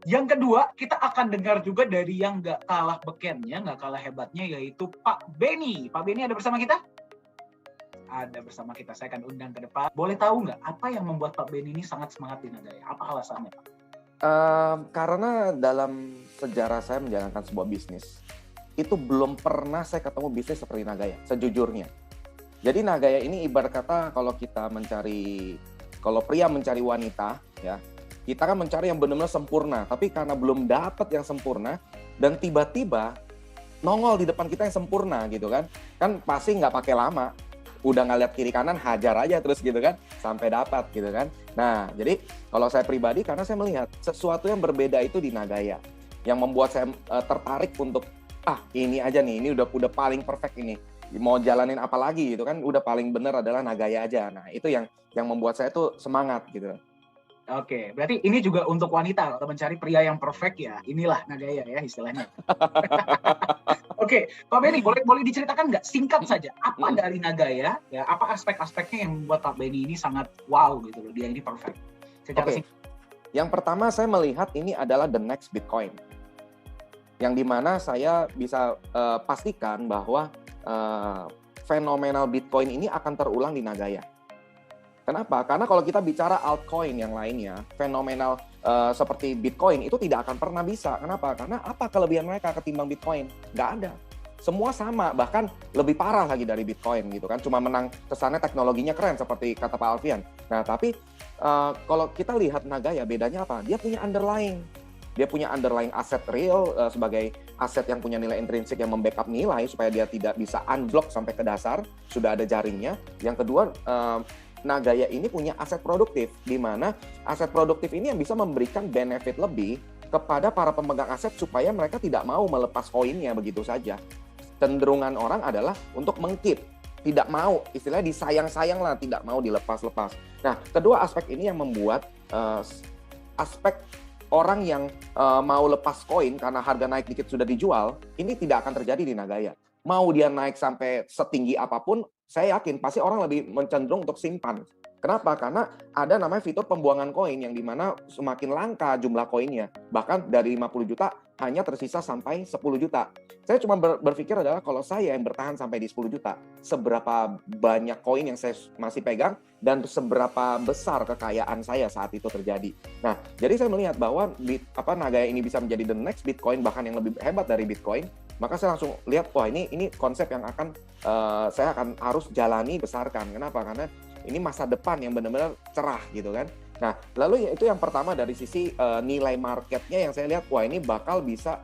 Yang kedua, kita akan dengar juga dari yang nggak kalah bekennya, nggak kalah hebatnya, yaitu Pak Benny. Pak Benny ada bersama kita? Ada bersama kita. Saya akan undang ke depan. Boleh tahu nggak apa yang membuat Pak Benny ini sangat semangat di Nagaya? Apa alasannya, Pak? Karena dalam sejarah saya menjalankan sebuah bisnis, itu belum pernah saya ketemu bisnis seperti Nagaya, sejujurnya. Jadi Nagaya ini ibarat kata kalau pria mencari wanita, ya, kita kan mencari yang benar-benar sempurna. Tapi karena belum dapat yang sempurna, dan tiba-tiba nongol di depan kita yang sempurna gitu kan pasti nggak pakai lama. Udah nggak lihat kiri kanan, hajar aja terus gitu kan, sampai dapat gitu kan. Nah, jadi kalau saya pribadi, karena saya melihat sesuatu yang berbeda itu di Nagaya, yang membuat saya tertarik untuk, ini aja nih, ini udah paling perfect ini. Mau jalanin apa lagi gitu kan, udah paling bener adalah Nagaya aja. Nah, itu yang membuat saya tuh semangat gitu. Oke, berarti ini juga untuk wanita atau mencari pria yang perfect ya. Inilah Nagaya ya istilahnya. Oke, Pak Benny, boleh diceritakan nggak singkat saja apa dari Nagaya, ya apa aspek-aspeknya yang membuat Pak Benny ini sangat wow gitu loh, dia ini perfect. Secara Oke, yang pertama saya melihat ini adalah the next Bitcoin, yang dimana saya bisa pastikan bahwa fenomenal Bitcoin ini akan terulang di Nagaya. Kenapa? Karena kalau kita bicara altcoin yang lainnya, fenomenal seperti Bitcoin itu tidak akan pernah bisa. Kenapa? Karena apa kelebihan mereka ketimbang Bitcoin? Nggak ada. Semua sama, bahkan lebih parah lagi dari Bitcoin gitu kan. Cuma menang kesannya teknologinya keren seperti kata Pak Alfian. Nah, tapi kalau kita lihat Nagaya, bedanya apa? Dia punya underlying. Dia punya underlying aset real sebagai aset yang punya nilai intrinsik yang membackup nilai supaya dia tidak bisa unblock sampai ke dasar, sudah ada jaringnya. Yang kedua, Nagaya ini punya aset produktif, di mana aset produktif ini yang bisa memberikan benefit lebih kepada para pemegang aset supaya mereka tidak mau melepas koinnya begitu saja. Cenderungan orang adalah untuk mengkeep, tidak mau, istilahnya disayang-sayang lah, tidak mau dilepas-lepas. Nah, kedua aspek ini yang membuat aspek orang yang mau lepas koin karena harga naik dikit sudah dijual, ini tidak akan terjadi di Nagaya. Mau dia naik sampai setinggi apapun, saya yakin pasti orang lebih cenderung untuk simpan. Kenapa? Karena ada namanya fitur pembuangan koin yang dimana semakin langka jumlah koinnya. Bahkan dari 50 juta hanya tersisa sampai 10 juta. Saya cuma berpikir adalah kalau saya yang bertahan sampai di 10 juta, seberapa banyak koin yang saya masih pegang dan seberapa besar kekayaan saya saat itu terjadi. Nah, jadi saya melihat bahwa Nagaya ini bisa menjadi the next Bitcoin, bahkan yang lebih hebat dari Bitcoin. Maka saya langsung lihat, wah ini konsep yang akan saya akan harus jalani, besarkan. Kenapa? Karena ini masa depan yang benar-benar cerah gitu kan. Nah, lalu itu yang pertama dari sisi nilai marketnya yang saya lihat, wah ini bakal bisa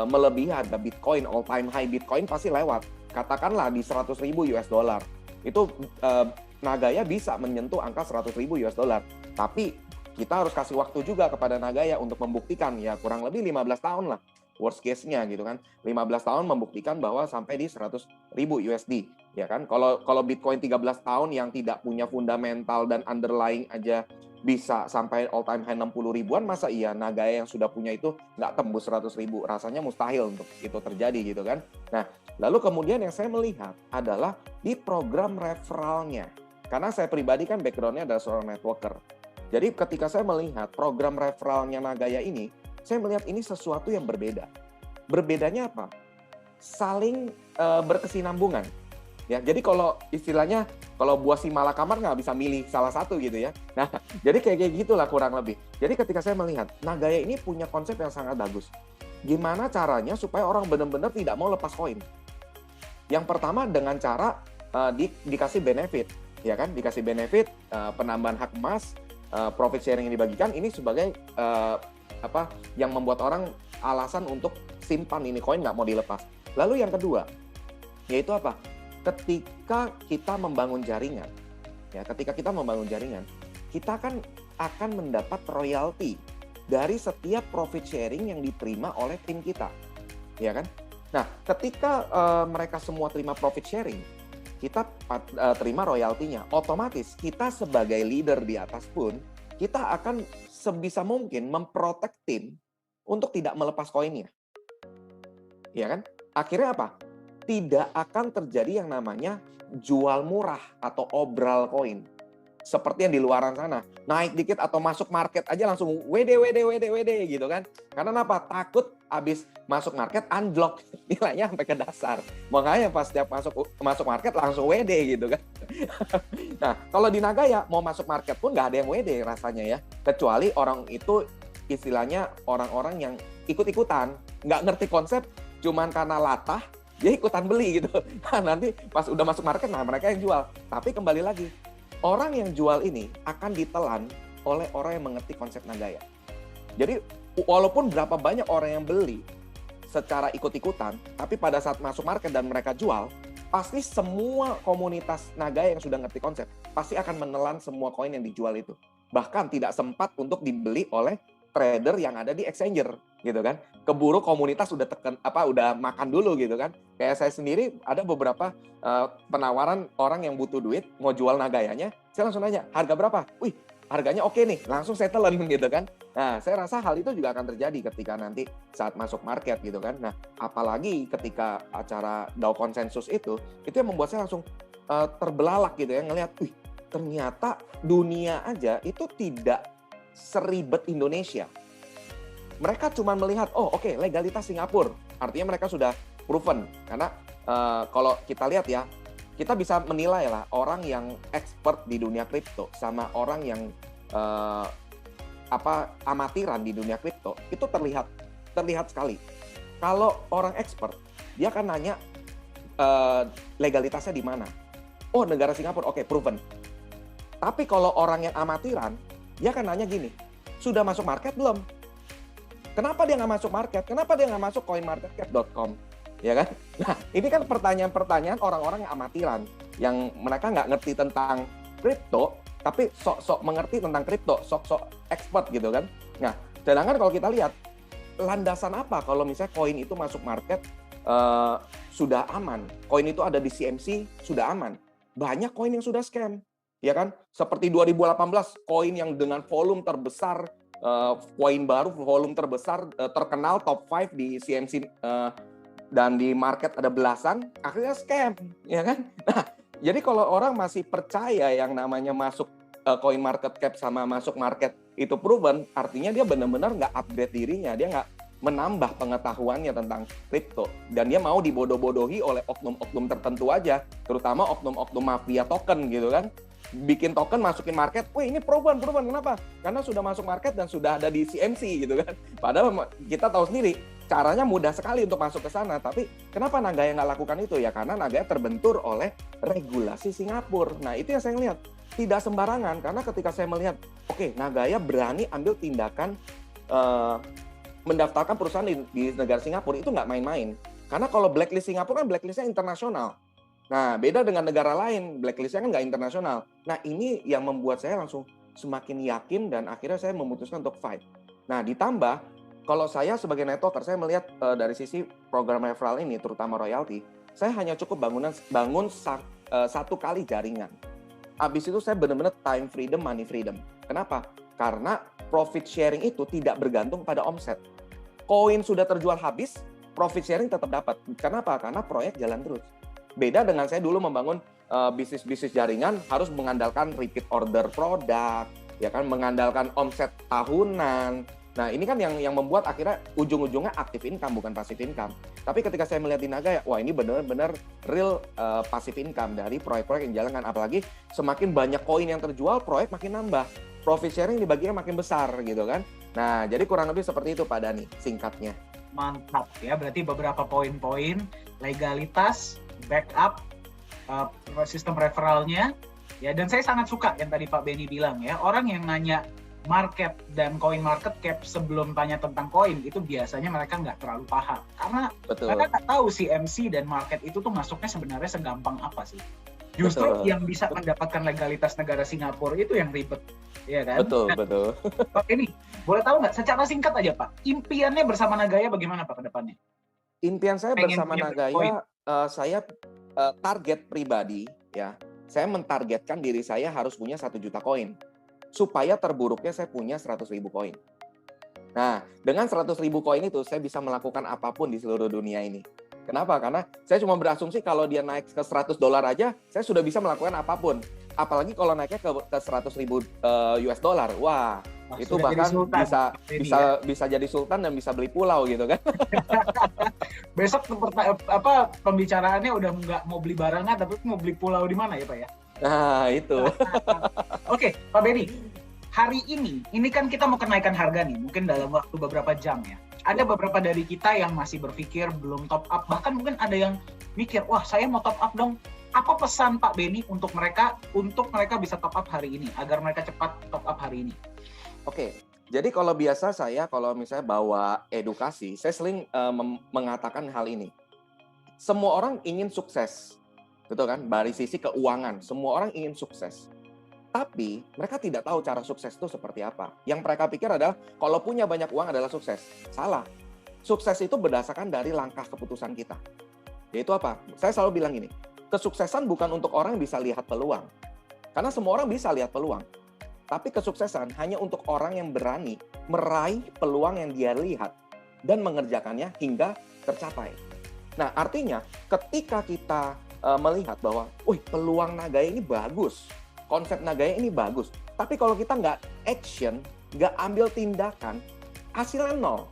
melebihi harga Bitcoin, all time high Bitcoin pasti lewat. Katakanlah di 100.000 US dollar. Itu Nagaya bisa menyentuh angka 100.000 US dollar. Tapi kita harus kasih waktu juga kepada Nagaya untuk membuktikan, ya kurang lebih 15 tahun lah. Worst case-nya gitu kan, 15 tahun membuktikan bahwa sampai di 100.000 USD, ya kan. Kalau Bitcoin 13 tahun yang tidak punya fundamental dan underlying aja bisa sampai all time high 60 ribuan, masa iya Nagaya yang sudah punya itu nggak tembus 100.000? Rasanya mustahil untuk itu terjadi gitu kan. Nah, lalu kemudian yang saya melihat adalah di program referralnya. Karena saya pribadi kan background-nya adalah seorang networker. Jadi ketika saya melihat program referralnya Nagaya ini, saya melihat ini sesuatu yang berbeda. Berbedanya apa? Saling berkesinambungan. Ya, jadi kalau istilahnya, kalau buah si malakamar nggak bisa milih salah satu gitu ya. Nah, jadi kayak gitulah kurang lebih. Jadi ketika saya melihat, Nagaya ini punya konsep yang sangat bagus. Gimana caranya supaya orang benar-benar tidak mau lepas koin? Yang pertama dengan cara dikasih benefit, ya kan? Dikasih benefit, penambahan hak emas, profit sharing yang dibagikan, ini sebagai yang membuat orang alasan untuk simpan ini koin, nggak mau dilepas. Lalu yang kedua, yaitu apa? Ketika kita membangun jaringan, kita kan akan mendapat royalti dari setiap profit sharing yang diterima oleh tim kita, ya kan? Nah, ketika mereka semua terima profit sharing, kita terima royaltinya. Otomatis kita sebagai leader di atas pun, kita akan sebisa mungkin memprotek tim untuk tidak melepas koinnya. Ya kan? Akhirnya apa? Tidak akan terjadi yang namanya jual murah atau obral koin. seperti yang di luaran sana. Naik dikit atau masuk market aja langsung WD gitu kan. Karena apa? Takut habis masuk market unblock nilainya sampai ke dasar. Makanya pas setiap masuk market langsung WD gitu kan. Nah, kalau di Nagaya mau masuk market pun nggak ada yang WD rasanya ya. Kecuali orang itu istilahnya orang-orang yang ikut-ikutan, nggak ngerti konsep, cuman karena latah, dia ikutan beli gitu. Nah, nanti pas udah masuk market, nah mereka yang jual. Tapi kembali lagi, orang yang jual ini akan ditelan oleh orang yang mengerti konsep Nagaya. Jadi, walaupun berapa banyak orang yang beli secara ikut-ikutan, tapi pada saat masuk market dan mereka jual, pasti semua komunitas Nagaya yang sudah ngerti konsep, pasti akan menelan semua koin yang dijual itu. Bahkan tidak sempat untuk dibeli oleh trader yang ada di exchanger gitu kan. Keburu komunitas udah udah makan dulu gitu kan. Kayak saya sendiri ada beberapa penawaran orang yang butuh duit mau jual Nagayanya, saya langsung nanya, harga berapa? Wih, harganya oke nih, langsung settlean gitu kan. Nah, saya rasa hal itu juga akan terjadi ketika nanti saat masuk market gitu kan. Nah, apalagi ketika acara DAO konsensus itu yang membuat saya langsung terbelalak gitu ya, ngelihat, wih, ternyata dunia aja itu tidak seribet Indonesia. Mereka cuma melihat, oh oke, legalitas Singapura. Artinya mereka sudah proven. Karena kalau kita lihat ya, kita bisa menilai lah orang yang expert di dunia kripto sama orang yang amatiran di dunia kripto, itu terlihat sekali. Kalau orang expert, dia akan nanya legalitasnya di mana. Oh, negara Singapura, oke, proven. Tapi kalau orang yang amatiran, dia akan nanya gini, sudah masuk market belum? Kenapa dia nggak masuk market? Kenapa dia nggak masuk coinmarketcap.com? Ya kan? Nah, ini kan pertanyaan-pertanyaan orang-orang yang amatiran, yang mereka nggak ngerti tentang kripto, tapi sok-sok mengerti tentang kripto, sok-sok expert gitu kan. Nah, sedangkan kalau kita lihat, landasan apa kalau misalnya koin itu masuk market sudah aman? Koin itu ada di CMC, sudah aman. Banyak koin yang sudah scam. Ya kan, seperti 2018 koin yang dengan volume terbesar, koin baru volume terbesar, terkenal top 5 di CMC dan di market ada belasan, akhirnya scam, ya kan? Nah, jadi kalau orang masih percaya yang namanya masuk coin market cap sama masuk market itu proven, artinya dia benar-benar nggak upgrade dirinya, dia nggak menambah pengetahuannya tentang kripto, dan dia mau dibodoh-bodohi oleh oknum-oknum tertentu aja, terutama oknum-oknum mafia token gitu kan. Bikin token masukin market, wih ini proven, kenapa? Karena sudah masuk market dan sudah ada di CMC gitu kan. Padahal kita tahu sendiri, caranya mudah sekali untuk masuk ke sana, tapi kenapa Nagaya nggak lakukan itu? Ya karena Nagaya terbentur oleh regulasi Singapura. Nah itu yang saya lihat, tidak sembarangan, karena ketika saya melihat, oke, Nagaya berani ambil tindakan mendaftarkan perusahaan di negara Singapura, itu nggak main-main. Karena kalau blacklist Singapura kan blacklistnya internasional. Nah, beda dengan negara lain, blacklist-nya kan nggak internasional. Nah, ini yang membuat saya langsung semakin yakin dan akhirnya saya memutuskan untuk fight. Nah, ditambah, kalau saya sebagai networker, saya melihat dari sisi program referral ini, terutama royalty, saya hanya cukup bangun satu kali jaringan. Habis itu saya benar-benar time freedom, money freedom. Kenapa? Karena profit sharing itu tidak bergantung pada omset. Koin sudah terjual habis, profit sharing tetap dapat. Kenapa? Karena proyek jalan terus. Beda dengan saya dulu membangun bisnis-bisnis jaringan, harus mengandalkan repeat order produk, ya kan, mengandalkan omset tahunan. Nah, ini kan yang membuat akhirnya ujung-ujungnya active income bukan passive income. Tapi ketika saya melihat di Nagaya, wah ini benar-benar real passive income dari proyek-proyek yang dijalankan. Apalagi semakin banyak koin yang terjual, proyek makin nambah. Profit sharing dibaginya makin besar gitu kan. Nah, jadi kurang lebih seperti itu Pak Dani, singkatnya. Mantap ya, berarti beberapa poin-poin, legalitas, backup, sistem referralnya, ya. Dan saya sangat suka yang tadi Pak Benny bilang ya, orang yang nanya market dan coin market cap sebelum tanya tentang koin itu biasanya mereka nggak terlalu paham, karena mereka nggak tahu CMC dan market itu tuh masuknya sebenarnya segampang apa sih. Justru yang bisa mendapatkan legalitas negara Singapura itu yang ribet, ya kan? Betul. Pak Benny, boleh tahu nggak secara singkat aja Pak, impiannya bersama Nagaya bagaimana Pak ke depannya? Impian saya bersama Nagaya, saya target pribadi ya, saya mentargetkan diri saya harus punya 1 juta koin. Supaya terburuknya saya punya 100.000 koin. Nah, dengan 100.000 koin itu saya bisa melakukan apapun di seluruh dunia ini. Kenapa? Karena saya cuma berasumsi kalau dia naik ke $100 aja, saya sudah bisa melakukan apapun. apalagi kalau naiknya ke 100.000 US dollar, wah itu sudah jadi bahkan sultan, Benny, bisa jadi sultan dan bisa beli pulau gitu kan. Besok pembicaraannya udah nggak mau beli barangan, tapi mau beli pulau di mana ya Pak ya? Nah itu. Oke, Pak Benny, hari ini kan kita mau kenaikan harga nih, mungkin dalam waktu beberapa jam ya. Ada beberapa dari kita yang masih berpikir belum top up, bahkan mungkin ada yang mikir, wah saya mau top up dong. Apa pesan Pak Benny untuk mereka bisa top up hari ini, agar mereka cepat top up hari ini? Oke, jadi kalau biasa kalau misalnya bawa edukasi, saya sering mengatakan hal ini. Semua orang ingin sukses, betul kan? Dari sisi keuangan, semua orang ingin sukses. Tapi mereka tidak tahu cara sukses itu seperti apa. Yang mereka pikir adalah kalau punya banyak uang adalah sukses. Salah. Sukses itu berdasarkan dari langkah keputusan kita. Yaitu apa? Saya selalu bilang gini, kesuksesan bukan untuk orang yang bisa lihat peluang. Karena semua orang bisa lihat peluang. Tapi kesuksesan hanya untuk orang yang berani meraih peluang yang dia lihat dan mengerjakannya hingga tercapai. Nah, artinya ketika kita melihat bahwa, peluang Nagaya ini bagus, konsep Nagaya ini bagus, tapi kalau kita nggak action, nggak ambil tindakan, hasilnya nol.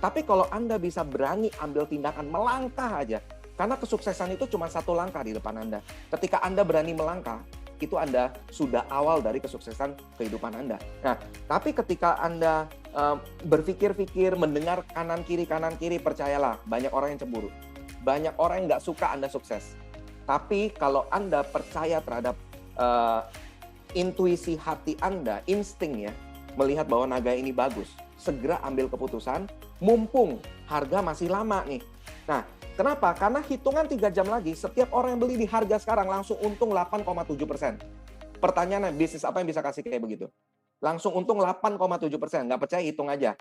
Tapi kalau Anda bisa berani ambil tindakan, melangkah aja, karena kesuksesan itu cuma satu langkah di depan Anda. Ketika Anda berani melangkah, itu Anda sudah awal dari kesuksesan kehidupan Anda. Nah, tapi ketika Anda berpikir-pikir, mendengar kanan kiri, percayalah, banyak orang yang cemburu. Banyak orang yang nggak suka Anda sukses. Tapi kalau Anda percaya terhadap intuisi hati Anda, insting ya, melihat bahwa Nagaya ini bagus, segera ambil keputusan, mumpung harga masih lama nih. Nah, kenapa? Karena hitungan 3 jam lagi, setiap orang yang beli di harga sekarang langsung untung 8,7%. Pertanyaannya, bisnis apa yang bisa kasih kayak begitu? Langsung untung 8,7%. Nggak percaya, hitung aja.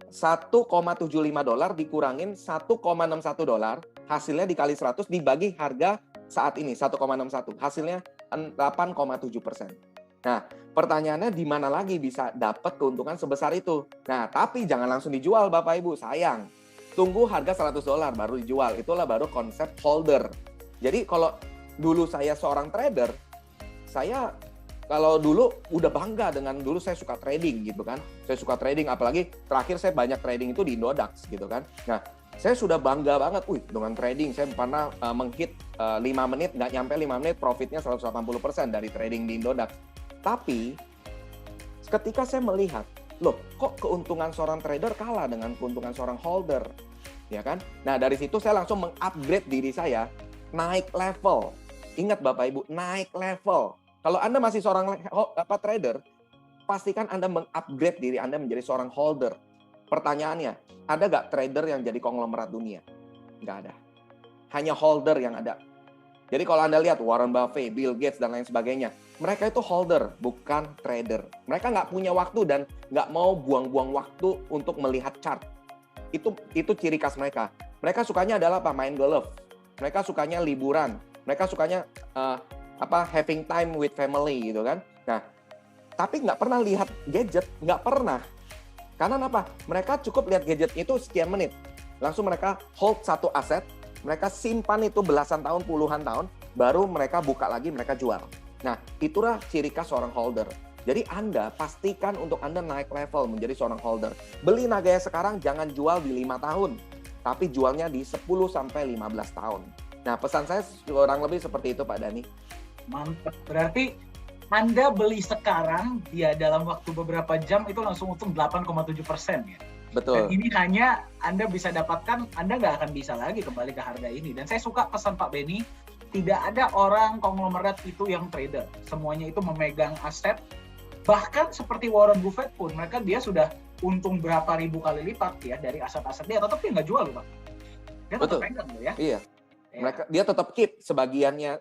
$1,75 dikurangin $1,61, hasilnya dikali 100 dibagi harga saat ini, 1,61. Hasilnya 8,7%. Nah, pertanyaannya di mana lagi bisa dapat keuntungan sebesar itu? Nah, tapi jangan langsung dijual Bapak Ibu, sayang. Tunggu harga $100 baru dijual. Itulah baru konsep holder. Jadi kalau dulu saya seorang trader, saya kalau dulu udah bangga dengan dulu saya suka trading gitu kan. Saya suka trading, apalagi terakhir saya banyak trading itu di Indodax gitu kan. Nah, saya sudah bangga banget, dengan trading saya pernah menghit 5 menit, nggak nyampe 5 menit, profitnya 180% dari trading di Indodax. Tapi ketika saya melihat, loh kok keuntungan seorang trader kalah dengan keuntungan seorang holder, ya kan? Nah dari situ saya langsung mengupgrade diri saya, naik level. Ingat Bapak Ibu, naik level. Kalau Anda masih seorang trader, pastikan Anda mengupgrade diri Anda menjadi seorang holder. Pertanyaannya, ada nggak trader yang jadi konglomerat dunia? Nggak ada. Hanya holder yang ada. Jadi kalau Anda lihat Warren Buffett, Bill Gates, dan lain sebagainya, mereka itu holder, bukan trader. Mereka nggak punya waktu dan nggak mau buang-buang waktu untuk melihat chart. Itu ciri khas mereka. Mereka sukanya adalah apa? Main golf. Mereka sukanya liburan. Mereka sukanya having time with family gitu kan. Nah, tapi nggak pernah lihat gadget, nggak pernah. Karena apa? Mereka cukup lihat gadget itu sekian menit. Langsung mereka hold satu aset, mereka simpan itu belasan tahun, puluhan tahun, baru mereka buka lagi, mereka jual. Nah, itulah ciri khas seorang holder. Jadi Anda pastikan untuk Anda naik level menjadi seorang holder. Beli Nagaya sekarang jangan jual di 5 tahun, tapi jualnya di 10-15 tahun. Nah, pesan saya kurang lebih seperti itu Pak Dhani. Mantap. Berarti Anda beli sekarang, dia dalam waktu beberapa jam itu langsung untung 8,7% ya? Betul. Dan ini hanya Anda bisa dapatkan, Anda nggak akan bisa lagi kembali ke harga ini. Dan saya suka pesan Pak Benny, tidak ada orang konglomerat itu yang trader. Semuanya itu memegang aset. Bahkan seperti Warren Buffett pun, dia sudah untung berapa ribu kali lipat ya dari aset-aset dia, tetap dia nggak jual loh Pak. Dia tetap pegang loh ya. Iya. Dia tetap keep sebagian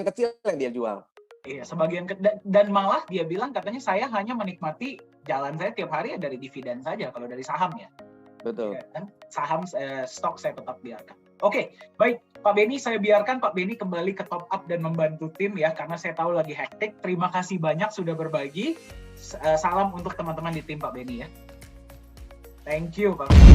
kecil yang dia jual. Iya, dan malah dia bilang katanya saya hanya menikmati jalan saya tiap hari dari dividen saja kalau dari saham ya. Betul. Ya, kan? Saham stok saya tetap biarkan. Oke, baik Pak Benny, saya biarkan Pak Benny kembali ke top up dan membantu tim ya karena saya tahu lagi hektik. Terima kasih banyak sudah berbagi. Salam untuk teman-teman di tim Pak Benny ya. Thank you Pak Benny.